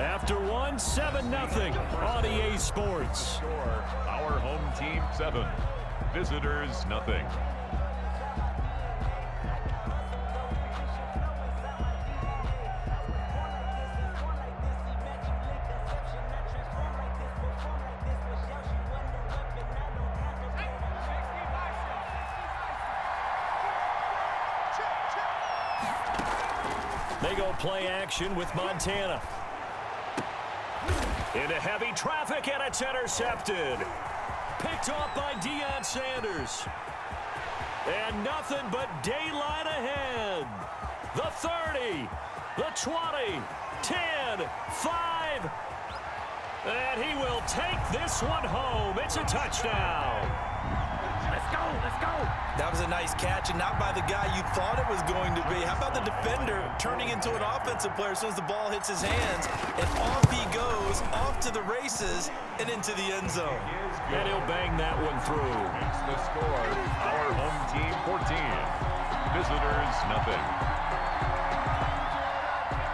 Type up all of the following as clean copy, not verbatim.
After one, 7-0 on EA Sports. Our home team 7, visitors nothing. They go play action with Montana. Into heavy traffic, and it's intercepted. Picked off by Deion Sanders. And nothing but daylight ahead. The 30, the 20, 10, 5. And he will take this one home. It's a touchdown. Let's go, let's go. That was a nice catch, and not by the guy you thought it was going to be. How about the defender turning into an offensive player as soon as the ball hits his hands, and off he goes, off to the races, and into the end zone. And he'll bang that one through. It's the score. Our home team 14, visitors nothing.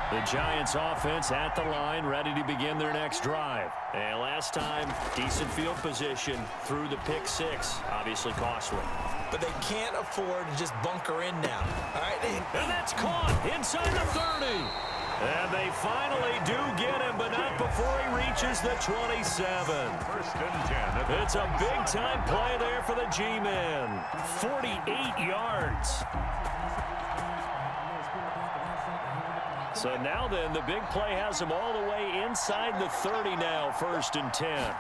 The Giants offense at the line, ready to begin their next drive. And last time, decent field position through the pick six. Obviously costly. But they can't afford to just bunker in now. All right? And that's caught inside the 30. And they finally do get him, but not before he reaches the 27. First and 10. It's a big-time play there for the G-men. 48 yards. So now then, the big play has him all the way inside the 30 now, 1st and 10.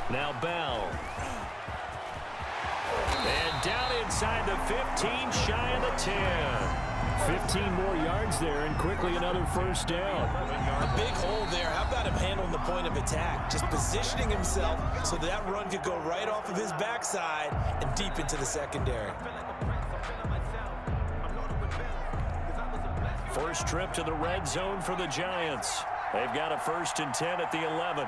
Now Bell. And down inside the 15, shy of the 10. 15 more yards there, and quickly another first down. A big hole there. How about him handling the point of attack? Just positioning himself so that run could go right off of his backside and deep into the secondary. First trip to the red zone for the Giants. They've got a 1st and 10 at the 11.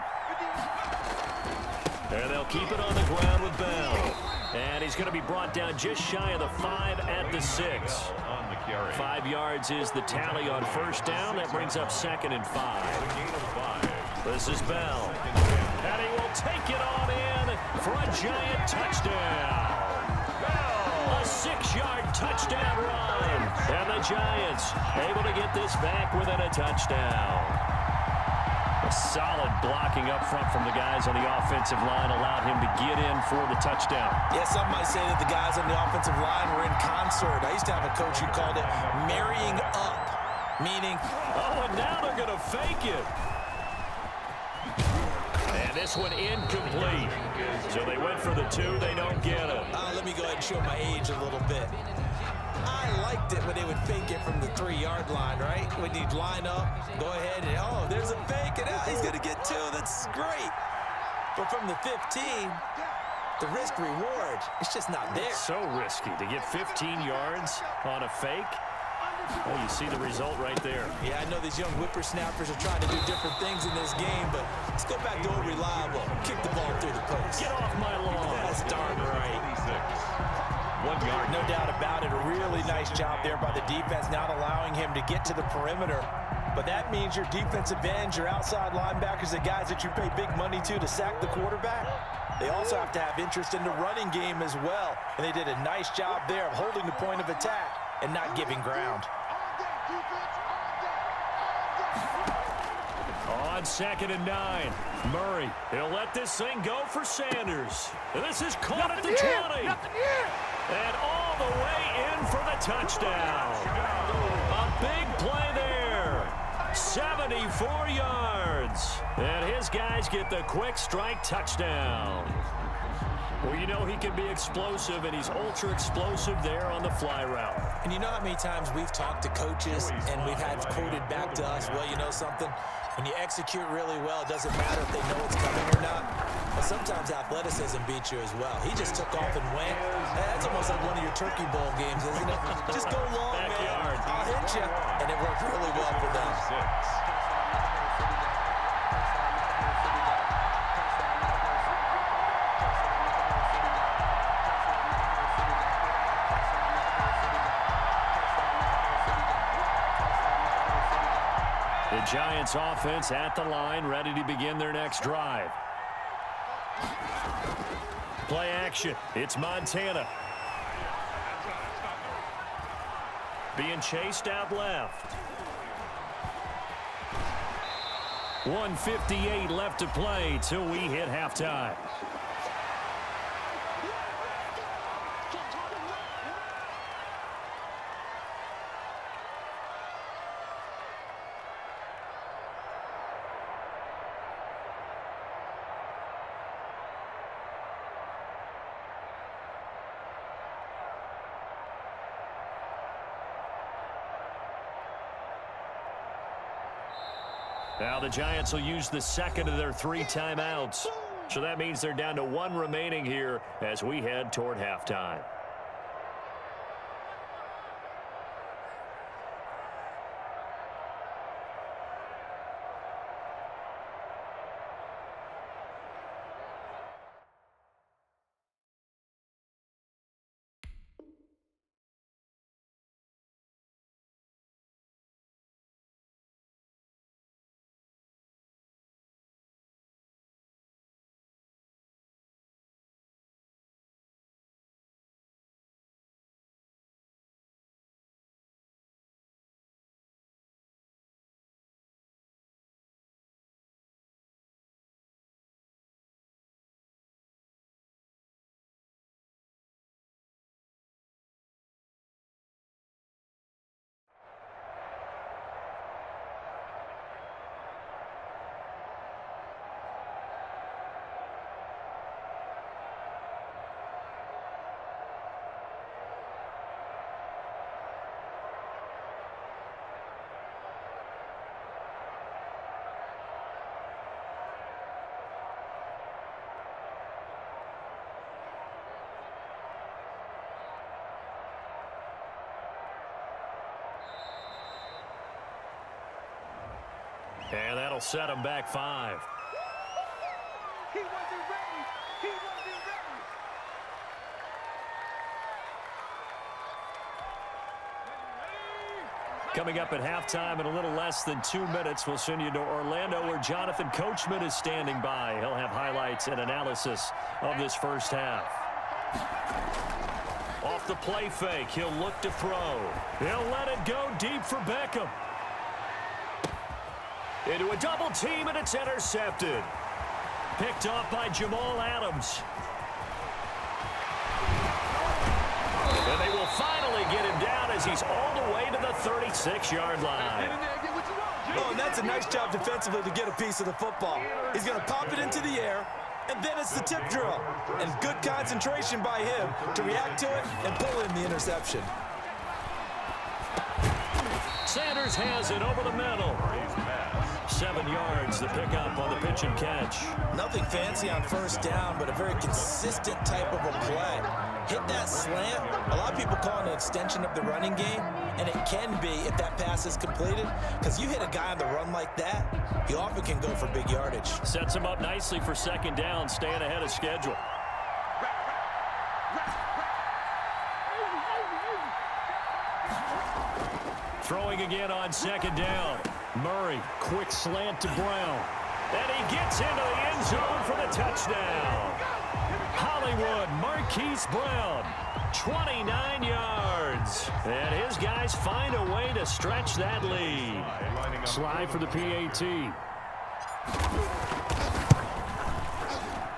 And they'll keep it on the ground with Bell. And he's going to be brought down just shy of the 5 at the 6. 5 yards is the tally on first down. That brings up 2nd and 5. This is Bell. And he will take it on in for a Giant touchdown. A 6-yard touchdown run. And the Giants able to get this back within a touchdown. A solid blocking up front from the guys on the offensive line allowed him to get in for the touchdown. Yeah, some might say that the guys on the offensive line were in concert. I used to have a coach who called it marrying up, meaning... Oh, and now they're going to fake it. And this one incomplete. So they went for the 2. They don't get it. Let me go ahead and show my age a little bit. I liked it when they would fake it from the 3-yard line, right? When you'd line up, go ahead and, oh, there's a fake, and he's going to get 2. That's great. But from the 15, the risk-reward, it's just not there. It's so risky to get 15 yards on a fake. Oh, you see the result right there. Yeah, I know these young whippersnappers are trying to do different things in this game, but let's go back to old reliable. Kick the ball through the post. Get off my lawn. That's darn right. 1 yard. No doubt about it. A really nice job there by the defense, not allowing him to get to the perimeter. But that means your defensive ends, your outside linebackers, the guys that you pay big money to sack the quarterback, they also have to have interest in the running game as well. And they did a nice job there of holding the point of attack and not giving ground. On 2nd and 9, Murray. He'll let this thing go for Sanders. And this is caught at the 20. And all the way in for the touchdown. A big play there. 74 yards. And his guys get the quick strike touchdown. Well, you know he can be explosive, and he's ultra-explosive there on the fly route. And you know how many times we've talked to coaches and we've had quoted back to us, well, you know something? When you execute really well, it doesn't matter if they know it's coming or not. But sometimes athleticism beats you as well. He just took off and went. That's almost like one of your Turkey Bowl games, isn't it? Just go long, Backyard. man. I'll hit you. And it worked really well for them. 6. The The Giants offense at the line, ready to begin their next drive. Play action. It's Montana. Being chased out left. 1:58 left to play till we hit halftime. Now the Giants will use the second of their 3 timeouts. So that means they're down to 1 remaining here as we head toward halftime. And that'll set them back 5. He wasn't ready. He wasn't ready. Coming up at halftime in a little less than 2 minutes, we'll send you to Orlando where Jonathan Coachman is standing by. He'll have highlights and analysis of this first half. Off the play fake, he'll look to throw. He'll let it go deep for Beckham. Into a double team, and it's intercepted. Picked off by Jamal Adams. And they will finally get him down as he's all the way to the 36-yard line. Oh, and that's a nice job defensively to get a piece of the football. He's going to pop it into the air, and then it's the tip drill. And good concentration by him to react to it and pull in the interception. Sanders has it over the middle. 7 yards, the pickup on the pitch and catch. Nothing fancy on first down, but a very consistent type of a play. Hit that slant. A lot of people call it an extension of the running game, and it can be if that pass is completed, because you hit a guy on the run like that, he often can go for big yardage. Sets him up nicely for second down, staying ahead of schedule. Throwing again on second down. Murray, quick slant to Brown. And he gets into the end zone for the touchdown. Hollywood, Marquise Brown, 29 yards. And his guys find a way to stretch that lead. Slide for the PAT.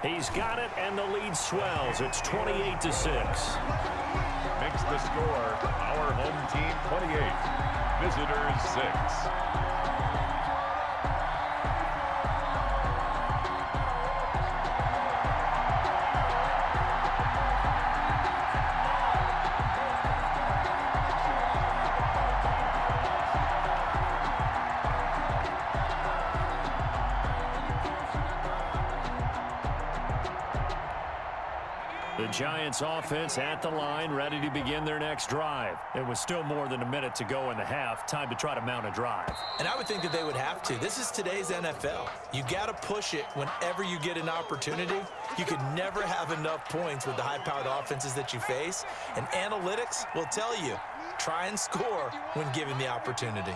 He's got it, and the lead swells. It's 28-6. Makes the score our home team 28, visitors 6. The Giants offense at the line, ready to begin their next drive. It was still more than a minute to go in the half. Time to try to mount a drive. And I would think that they would have to. This is today's NFL. You got to push it whenever you get an opportunity. You could never have enough points with the high-powered offenses that you face. And analytics will tell you, try and score when given the opportunity.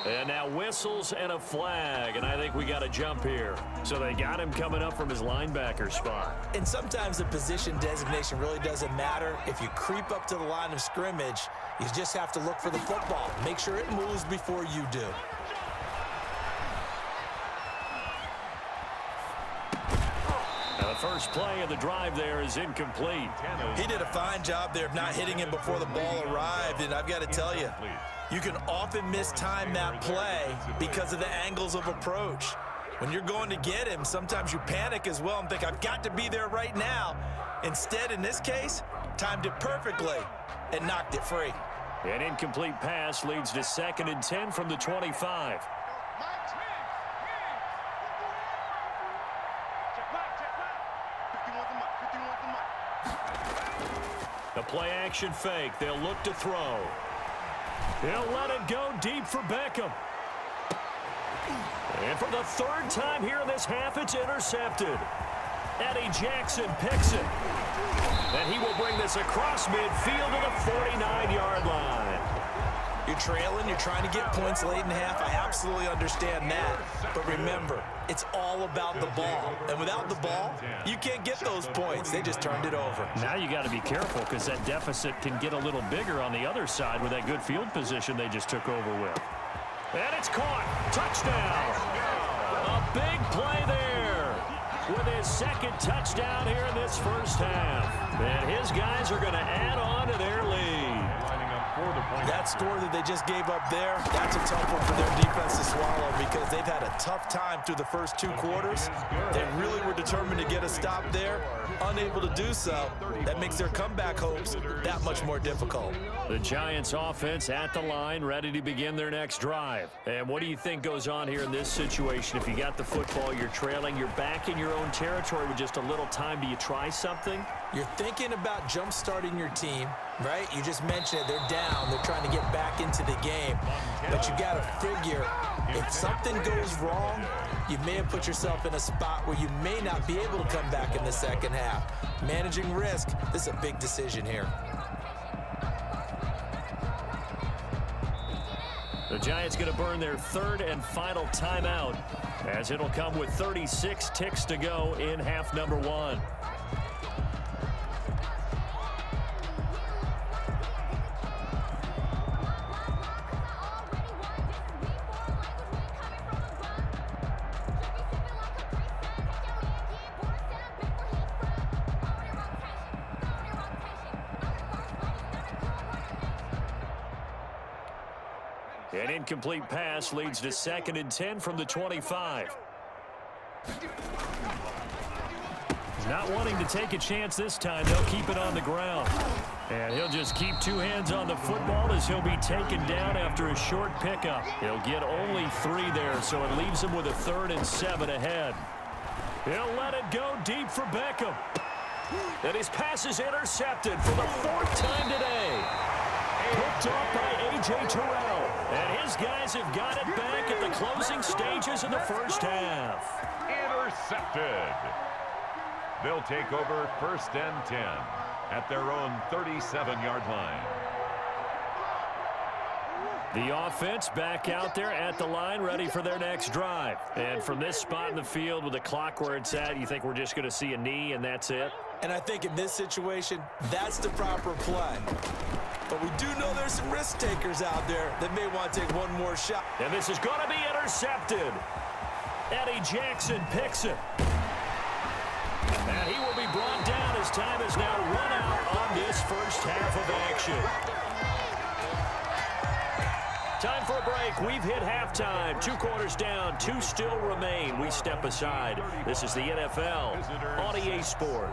And now whistles and a flag, and I think we got a jump here. So they got him coming up from his linebacker spot. And sometimes the position designation really doesn't matter. If you creep up to the line of scrimmage, you just have to look for the football. Make sure it moves before you do. Now the first play of the drive there is incomplete. He did a fine job there of not hitting him before the ball arrived, and I've got to tell you, you can often mistime that play because of the angles of approach. When you're going to get him, sometimes you panic as well and think, I've got to be there right now. Instead, in this case, timed it perfectly and knocked it free. An incomplete pass leads to 2nd and 10 from the 25. The play action fake. They'll look to throw. He'll let it go deep for Beckham. And for the 3rd time here in this half, it's intercepted. Eddie Jackson picks it. And he will bring this across midfield to the 49-yard line. You're trailing, you're trying to get points late in the half. I absolutely understand that. But remember, it's all about the ball. And without the ball, you can't get those points. They just turned it over. Now you got to be careful because that deficit can get a little bigger on the other side with that good field position they just took over with. And it's caught. Touchdown. A big play there with his 2nd touchdown here in this first half. And his guys are going to add on to their lead. That score that they just gave up there, that's a tough one for their defense to swallow because they've had a tough time through the first 2 quarters. They really were determined to get a stop there, unable to do so. That makes their comeback hopes that much more difficult. The Giants offense at the line, ready to begin their next drive. And what do you think goes on here in this situation? If you got the football, you're trailing, you're back in your own territory with just a little time. Do you try something? You're thinking about jump-starting your team, right? You just mentioned it. They're down. They're trying to get back into the game. But you got to figure, if something goes wrong, you may have put yourself in a spot where you may not be able to come back in the second half. Managing risk, this is a big decision here. The Giants going to burn their 3rd and final timeout as it'll come with 36 ticks to go in half number 1. An incomplete pass leads to 2nd and 10 from the 25. He's not wanting to take a chance this time. They'll keep it on the ground. And he'll just keep 2 hands on the football as he'll be taken down after a short pickup. He'll get only 3 there, so it leaves him with a 3rd and 7 ahead. He'll let it go deep for Beckham. And his pass is intercepted for the 4th time today. Picked off by A.J. Terrell. And his guys have got it back at the closing stages of the first half. Intercepted. They'll take over 1st and 10 at their own 37-yard line. The offense back out there at the line, ready for their next drive. And from this spot in the field with the clock where it's at, you think we're just going to see a knee and that's it? And I think in this situation, that's the proper play. But we do know there's some risk takers out there that may want to take one more shot. And this is going to be intercepted. Eddie Jackson picks it. And he will be brought down as time is now run out on this first half of action. Time for a break. We've hit halftime. 2 quarters down. 2 still remain. We step aside. This is the NFL on EA Sport.